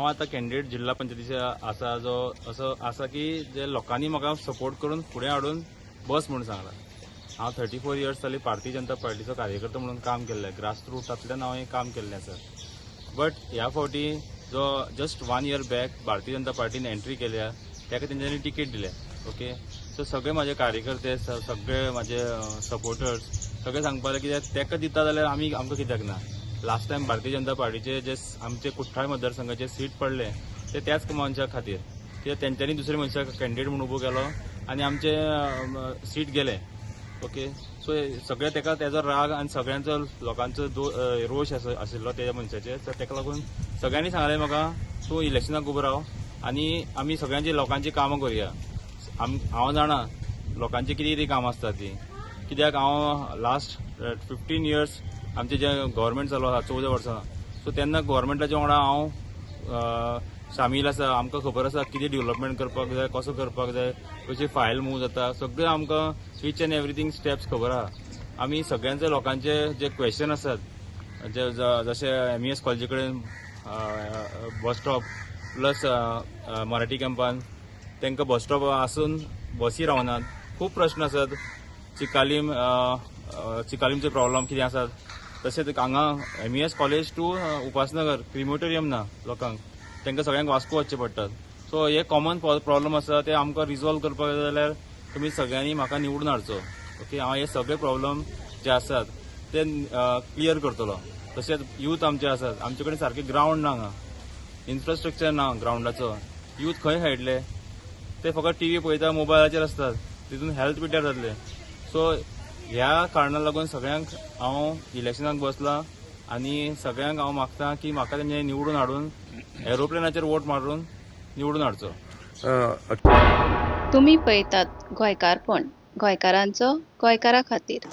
हांव आतां कॅन्डिडेट जिल्हा पंचायतीचे आसा जो असो आसा की जे लोकांनी म्हाका सपोर्ट करून फुडें हाडून बस म्हणून सांगला. हांव 34 इयर्स जाली भारतीय जनता पार्टीचो कार्यकर्तो म्हणून काम केल्लें, ग्रास रूटांतल्यान हांवें काम केल्लें आसा. बट ह्या फावटी जो just 1 year back Bharatiya Janata पार्टीन entry केल्या ताका तेंच्यांनी टिकेट दिल्या. ओके, सो सगळे म्हाजे कार्यकर्ते सगळे म्हाजे सपोर्टर्स सगळे सांगपाक कित्याक ताका दिता जाल्यार आमकां कित्याक ना. लास्ट टायम भारतीय जनता पार्टीचे जे आमचे कुठ्ठाळे मतदारसंघाचे सीट पडले ते त्याच मनशा खातीर कित्याक तेंच्यांनी दुसरे मनशाक कॅन्डिडेट म्हणून उबो केलो आनी आमचे सीट गेले. ओके, सो सगळे ताका तेजो राग आनी सगळ्यांचो लोकांचो रोश आशिल्लो त्या मनशाचेर, तर ताका लागून सगळ्यांनी सांगलें म्हाका तूं इलेक्शनाक उबो राव आनी आमी सगळ्यांची लोकांची कामां करुया. हांव जाणा लोकांची कितें कितें कामां आसता ती, कित्याक हांव लास्ट 15 इयर्स आमचे जे गव्हर्मेंट चालू आसा 14 वर्सां, सो तेन्ना गव्हर्मेंटाच्या वांगडा हांव शामील आसा. आमकां खबर आसा कितें डेव्हलपमेंट करपाक जाय, कसो करपाक जाय, कशी फायल मूव जाता, सगळें आमकां ईच एंड एवरीथींग स्टेप्स खबर आहा. आमी सगळ्यांचे लोकांचे जे क्वेश्चन आसात, जे जशे MES कॉलेजी कडेन बस स्टॉप प्लस मराठी कॅम्पान तांकां बस स्टॉप आसून बसी रावनात, खूब प्रश्न आसात. चिकालीमचे प्रॉब्लम कितें आसात, तशेंच हांगा MES college to Upasnagar crematorium ना लोकांक, तांकां सगळ्यांक वास्को वचचें पडटा. सो हे कॉमन प्रॉब्लम आसा ते आमकां रिजॉल्व करपाक जाय जाल्यार तुमी सगळ्यांनी म्हाका निवडून हाडचो. ओके, हांव हे सगळे प्रॉब्लम जे आसात ते क्लियर करतलो. तशेंच यूथ आमचे आसात, आमचे कडेन सारके ग्रावंड ना, हांगा इन्फ्रास्ट्रक्चर ना ग्रावंडाचो. यूथ खंय खेळटले, ते फकत टीव्ही पळयता, मोबायलाचेर आसतात, तितून हेल्थ पिड्यार जातले. सो ह्या कारणाक लागून सगळ्यांक हांव इलेक्शनाक बसलां आनी सगळ्यांक हांव मागतां की म्हाका तेंचे निवडून हाडून एरोप्लेनाचेर वोट मारून निवडून हाडचो. तुम्ही पळयतात गोंयकारपण, गोंयकारांचो गोंयकारा खातीर.